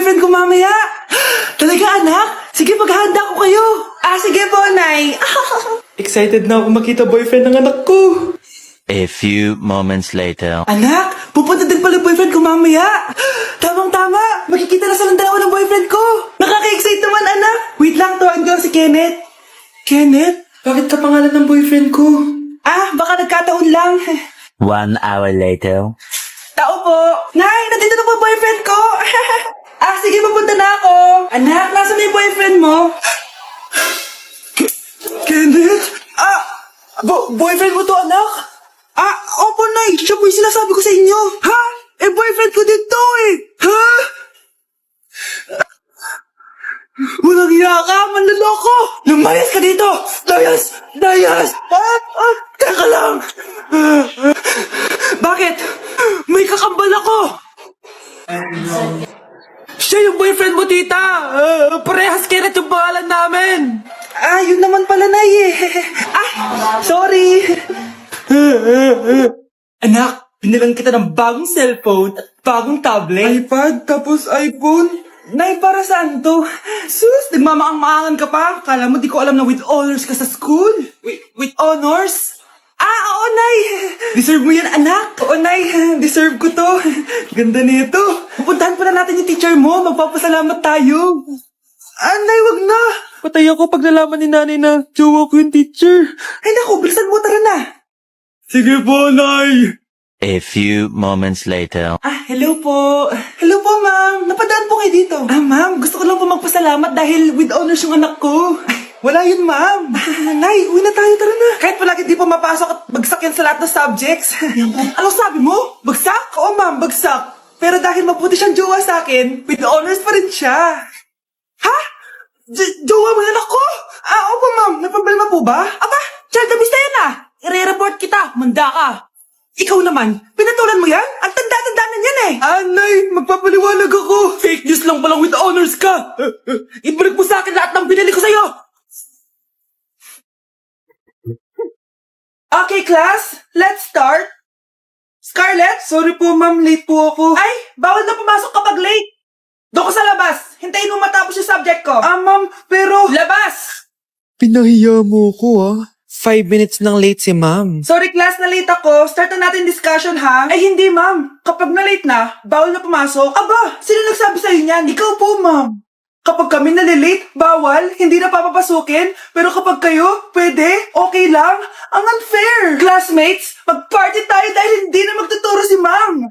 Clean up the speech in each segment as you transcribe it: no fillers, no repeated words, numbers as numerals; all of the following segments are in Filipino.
boyfriend ko mamaya. Talaga, anak? Sige, paghahanda ko kayo. Sige po, Nay. Excited na ako makita boyfriend ng anak ko. A few moments later. Anak, pupunta din pala boyfriend ko mamaya. Tamang-tama, makikita na silang dalawa ng boyfriend ko. Nakaka-excite naman, anak. Wait lang, tawagin ko si Kenneth. Kenneth? Bakit ka pangalan ng boyfriend ko? Baka nagkataon lang. 1 hour later. Tao po. Nay, nandito na po boyfriend ko. Sige, pupunta na ako. Anak, nasa may boyfriend mo? Kenneth? Boyfriend mo to, anak? Opo, Nay. Siya po yung sinasabi ko sa inyo. Ha? Boyfriend ko din to Ha? Walang hiya ka, manloloko! Lumayas ka dito! Layas! Teka lang! Bakit? May kakambal ako! Siya yung boyfriend mo, tita! Parehas Kenneth yung pangalan namin! Yun naman pala, Nay sorry! Anak, binilang kita ng bagong cellphone at bagong tablet. iPad, tapos iPhone? Nay, para saan to? Sus, nagmamaang-maangan ka pa? Kala mo di ko alam na with honors ka sa school? With honors? Oo, Nay! Deserve mo yan, anak! Oo, Nay, deserve ko to. Ganda nito. Pupuntahan pa na natin yung teacher mo. Magpapasalamat tayo. Nay, wag na! Patay ako pag nalaman ni nanay na jowa ko yung teacher. Ay, naku, bilisan mo, tara na. Sige po, Nay. A few moments later. Hello po. Hello po, ma'am. Napadaan po kayo dito. Ma'am, gusto ko lang po magpasalamat dahil with honors yung anak ko. Wala yun, ma'am. Nay, uwi na tayo, tara na. Kahit palagi di po mapasok at bagsak yan sa lahat ng subjects. Anong sabi mo? Bagsak? Oo, ma'am, bagsak. Pero dahil mabuti siyang jowa sa akin, with honors pa rin siya. Ha? Jowa mo yung anak ko? Opo, ma'am. Nagproblema po ba? Child abuse na yan I-report kita. Manda ka. Ikaw naman, pinatulan mo yan? Ang tanda-tanda na yan Nay, magpapaliwanag ako. Fake news lang palang with honors ka. Ibalik mo sa akin lahat ng binili ko sa'yo. Okay, class. Let's start. Scarlett? Sorry po, ma'am. Late po ako. Ay, bawal na pumasok kapag late. Doon ko sa labas. Hintayin mo matapos yung subject ko. Ma'am, pero... Labas! Pinahiya mo ko 5 minutes nang late si ma'am. Sorry class, na late ako. Start na natin discussion ha? Ay hindi ma'am. Kapag na late na, bawal na pumasok. Aba, sino nagsabi sa'yo niyan? Ikaw po ma'am. Kapag kami nalilate, bawal, hindi na papapasukin. Pero kapag kayo, pwede, okay lang. Ang unfair. Classmates, mag-party tayo dahil hindi na magtuturo si ma'am.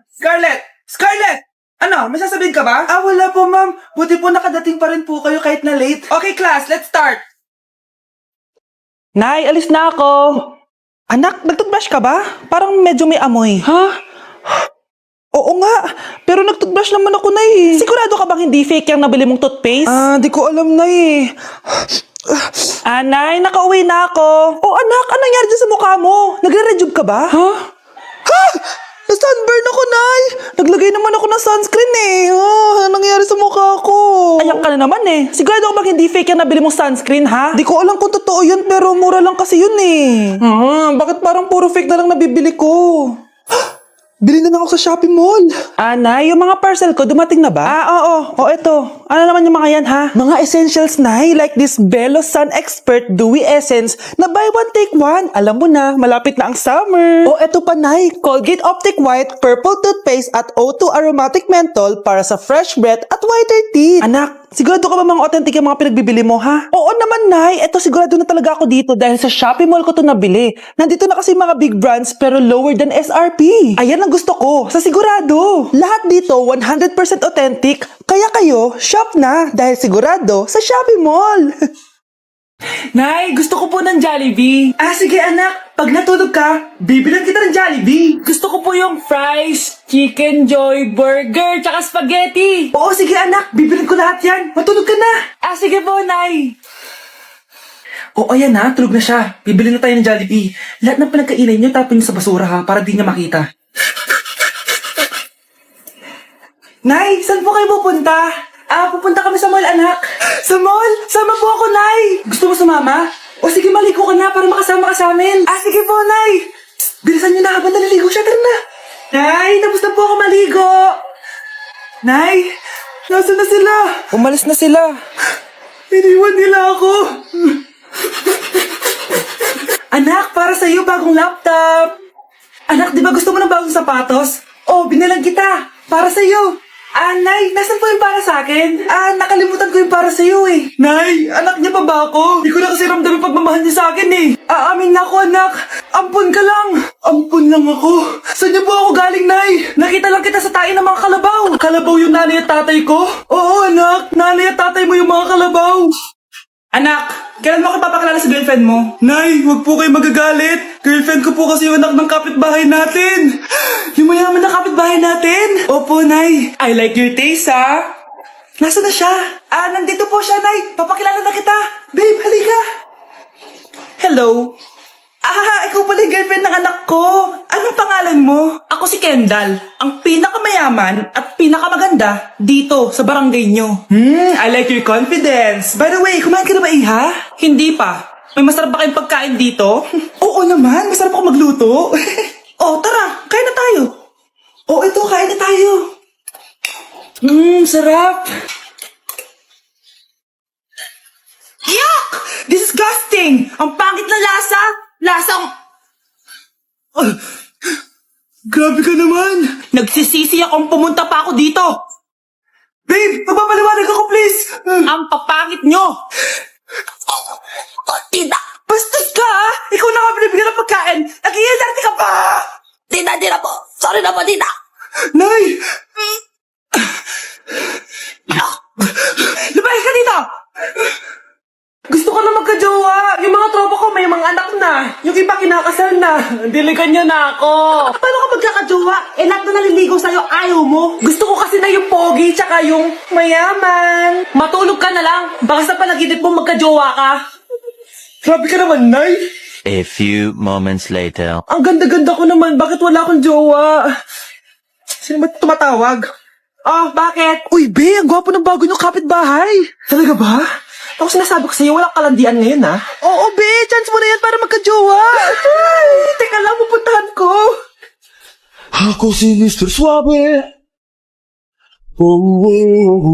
Scarlett! Ano, may sasabihin ka ba? Wala po ma'am. Buti po nakadating pa rin po kayo kahit na late. Okay class, let's start. Nay, alis na ako. Anak, nagtoothbrush ka ba? Parang medyo may amoy. Ha? Oo nga, pero nagtoothbrush naman ako, Nay. Sigurado ka bang hindi fake yung nabili mong toothpaste? Di ko alam, Nay. Nay, nakauwi na ako. Anak, anong nangyari dyan sa mukha mo? Nagre-rejuve ka ba? Ha? Na-sunburn ako, Nay. Naglagay naman ako ng sunscreen ano nangyari sa mukha ko? Ayak ka na naman Sigurado ka bang hindi fake yung nabili mong sunscreen, ha? Di ko alam kung totoo yun, pero mura lang kasi yun Bakit parang puro fake na lang nabibili ko? Bili na lang ako sa Shopee Mall. Nay, yung mga parcel ko, dumating na ba? Oo. Eto. Ano naman yung mga yan, ha? Mga essentials, Nay, like this Belo Sun Expert Dewy Essence na buy one, take one. Alam mo na, malapit na ang summer. Eto pa, Nay, Colgate Optic White Purple Toothpaste at O2 Aromatic Menthol para sa fresh breath at whiter teeth. Anak, sigurado ka ba mga authentic yung mga pinagbibili mo, ha? Oo naman, Nay. Eto, sigurado na talaga ako dito dahil sa Shopee Mall ko to nabili. Nandito na kasi mga big brands pero lower than SRP. Ayan ang gusto ko, sa sigurado. Lahat dito 100% authentic, kaya kayo, shop na dahil sigurado sa Shopee Mall. Nay, gusto ko po ng Jollibee. Sige anak, pag natulog ka, bibilan kita ng Jollibee. Gusto ko po yung fries, chicken joy, burger, tsaka spaghetti. Oo, sige anak, bibilan ko lahat yan. Matulog ka na. Sige po, Nay. Ayan na, tulog na siya. Bibili na tayo ng Jollibee. Lahat ng pinagkainan niyo, tapon niyo sa basura ha, para di niya makita. Nay, saan po kayo pupunta? Pupunta kami sa mall, anak. Sa mall? Sama po ako, Nay. Gusto mo sumama? Sige, maligo ka na para makasama ka sa amin. Sige po, Nay. Bilisan niyo na habang naliligo siya. Tara na. Nay, tapos na po ako maligo. Nay, Nasaan na sila? Umalis na sila. Iniwan nila ako. Anak, para sa'yo bagong laptop. Anak, di ba gusto mo ng bagong sapatos? Oh, binilang kita. Para sa'yo. Nay, nasan po yung para sa akin? Nakalimutan ko yung para sa'yo eh. Nay, anak niya pa ba ako? Di ko na kasi ramdam yung pagmamahal niya sa akin eh. Aamin na ako, anak. Ampun ka lang. Ampun lang ako. Saan niyo po ako galing, Nay? Nakita lang kita sa tayo ng mga kalabaw. Kalabaw yung nanay at tatay ko? Oo, anak. Nanay at tatay mo yung mga kalabaw. Anak, kailan mo ako papakilala sa girlfriend mo? Nay, wag po kayo magagalit. Girlfriend ko po kasi yung anak ng kapitbahay natin. Yung mayaman na kapitbahay natin. Opo, Nay. I like your taste, ha? Nasaan na siya? Nandito po siya, Nay. Papakilala na kita. Babe, halika. Hello. Ikaw pala yung girlfriend ng anak ko. Anong pangalan mo? Ako si Kendall, ang pinakamayaman at pinakamaganda dito sa barangay nyo. I like your confidence. By the way, kumain ka na ba, Iha? Hindi pa. May masarap ba kayong pagkain dito? Oo naman, masarap ako magluto. Tara, kain na tayo. Ito, kain na tayo. Sarap. Yuck! Disgusting! Ang pangit na lasa! Lasang... Grabe ka naman! Nagsisisi akong pumunta pa ako dito! Babe, magpapaliwanag ako please! Ang papangit nyo! Tita! Bastos ka ha! Ikaw na nga binibigyan ng pagkain! Nag-iisarte ka pa! Tita po! Sorry na po, tita! Nay! Lumayas ka dito! Gusto ko na magka-jowa. Yung mga tropa ko may mga anak na. Yung iba kinakasal na. Diligan niyo na ako. Paano ka magkaka-jowa? Lahat na naliligaw sa'yo, ayaw mo. Gusto ko kasi na yung pogi tsaka yung mayaman. Matulog ka na lang. Baka sa panaginip mo magka-jowa ka. Grabe ka naman, Nay. A few moments later. Ang ganda-ganda ko naman. Bakit wala akong jowa? Sino ba tumatawag? Bakit? Uy, Be, ang gwapo ng bago niyong kapitbahay. Talaga ba? Ako sinasabi ko sa'yo, walang kalandian ngayon, ha? Oo, Be, chance mo na yan para magka-jowa. Ay, teka lang, pupuntahan ko. Ako si Mr. Suave.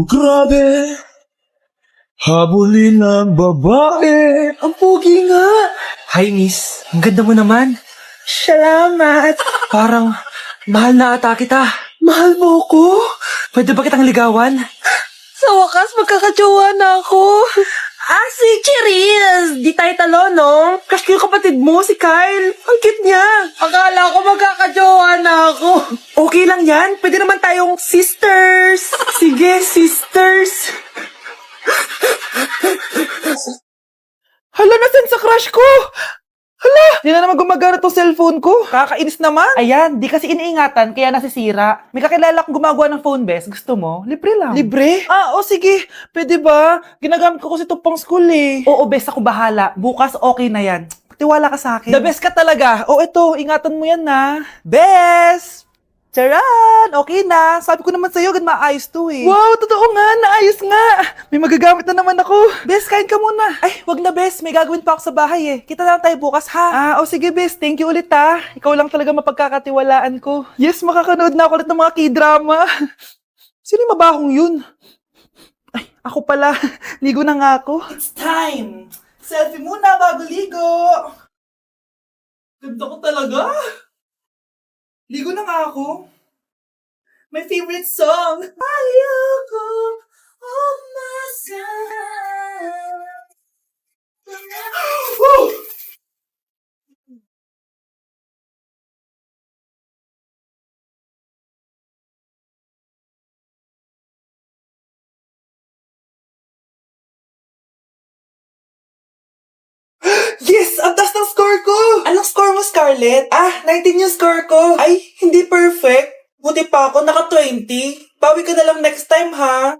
Grabe. Habulin ng babae. Ang pogi nga. Hi, miss. Ang ganda mo naman. Salamat. Parang mahal na ata kita. Mahal mo ko? Pwede ba kitang ligawan? Sa wakas, magkakajowa na ako. Si Cherise! Di tayo talo, no? Crush ko yung kapatid mo, si Kyle. Ang cute niya. Akala ko magkakajowa na ako. Okay lang yan. Pwede naman tayong sisters. Sige, sisters. Hala, nasan sa crush ko? Hala! Di na naman gumagana tong cellphone ko. Kakainis naman. Ayan, di kasi iniingatan, kaya nasisira. May kakilala kong gumagawa ng phone best. Gusto mo? Libre lang. Libre? Sige. Pwede ba? Ginagamit ko kasi ito pang school eh. Oo, best ako bahala. Bukas okay na yan. Tiwala ka sa akin. The best ka talaga. Ito, ingatan mo yan na. Best! Charan! Okay na. Sabi ko naman sa'yo, maayos to eh. Wow, totoo nga. Naayos nga. May magagamit na naman ako. Bes, kain ka muna. Ay, wag na Bes. May gagawin pa ako sa bahay eh. Kita na lang tayo bukas ha. Sige Bes. Thank you ulit ha. Ikaw lang talaga mapagkakatiwalaan ko. Yes, makakanood na ako ulit ng mga k-drama. Sino yung mabahong yun? Ay, ako pala. Ligo na nga ako. It's time. Selfie muna bago ligo. Ganda ko talaga. Ligo na nga ako. My favorite song. Ayoko umasan. Oh! Yes! Ang taas ng score ko! Anong score mo, Scarlett? 19 yung score ko. Ay, hindi perfect. Buti pa ako, naka 20. Bawi ka na lang next time, ha?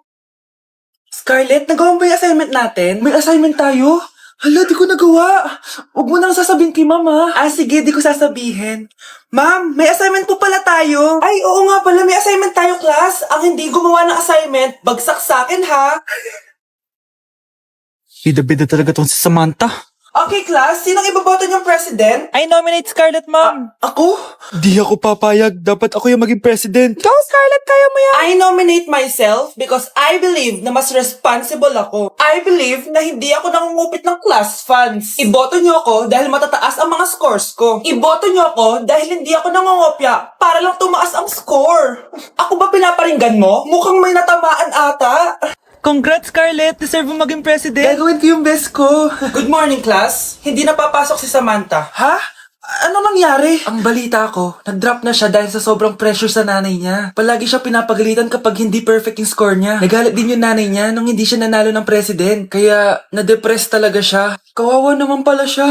Scarlett, nagawa mo ba yung assignment natin? May assignment tayo? Hala, di ko nagawa. Huwag mo nang sasabihin kay Mama. Sige, di ko sasabihin. Ma'am, may assignment po pala tayo. Ay, oo nga pala, may assignment tayo, class. Ang hindi gumawa ng assignment, bagsak sa akin, ha? Bida-bida talaga tong si Samantha. Okay, class. Sinong iboboto niyong president? I nominate Scarlett, ma'am. Ako? Di ako papayag. Dapat ako yung maging president. Go, Scarlett! Kaya mo yan! I nominate myself because I believe na mas responsible ako. I believe na hindi ako nangungupit ng class funds. Iboto niyo ako dahil matataas ang mga scores ko. Iboto niyo ako dahil hindi ako nangungopya para lang tumaas ang score. Ako ba pinaparinggan mo? Mukhang may natamaan ata. Congrats, Scarlett. Deserve mo maging president. Gagawin ko yung best ko. Good morning, class. Hindi na papasok si Samantha. Ha? Ano nangyari? Ang balita ko, nag-drop na siya dahil sa sobrang pressure sa nanay niya. Palagi siya pinapagalitan kapag hindi perfect yung score niya. Nagalit din yung nanay niya nung hindi siya nanalo ng president. Kaya, na-depress talaga siya. Kawawa naman pala siya.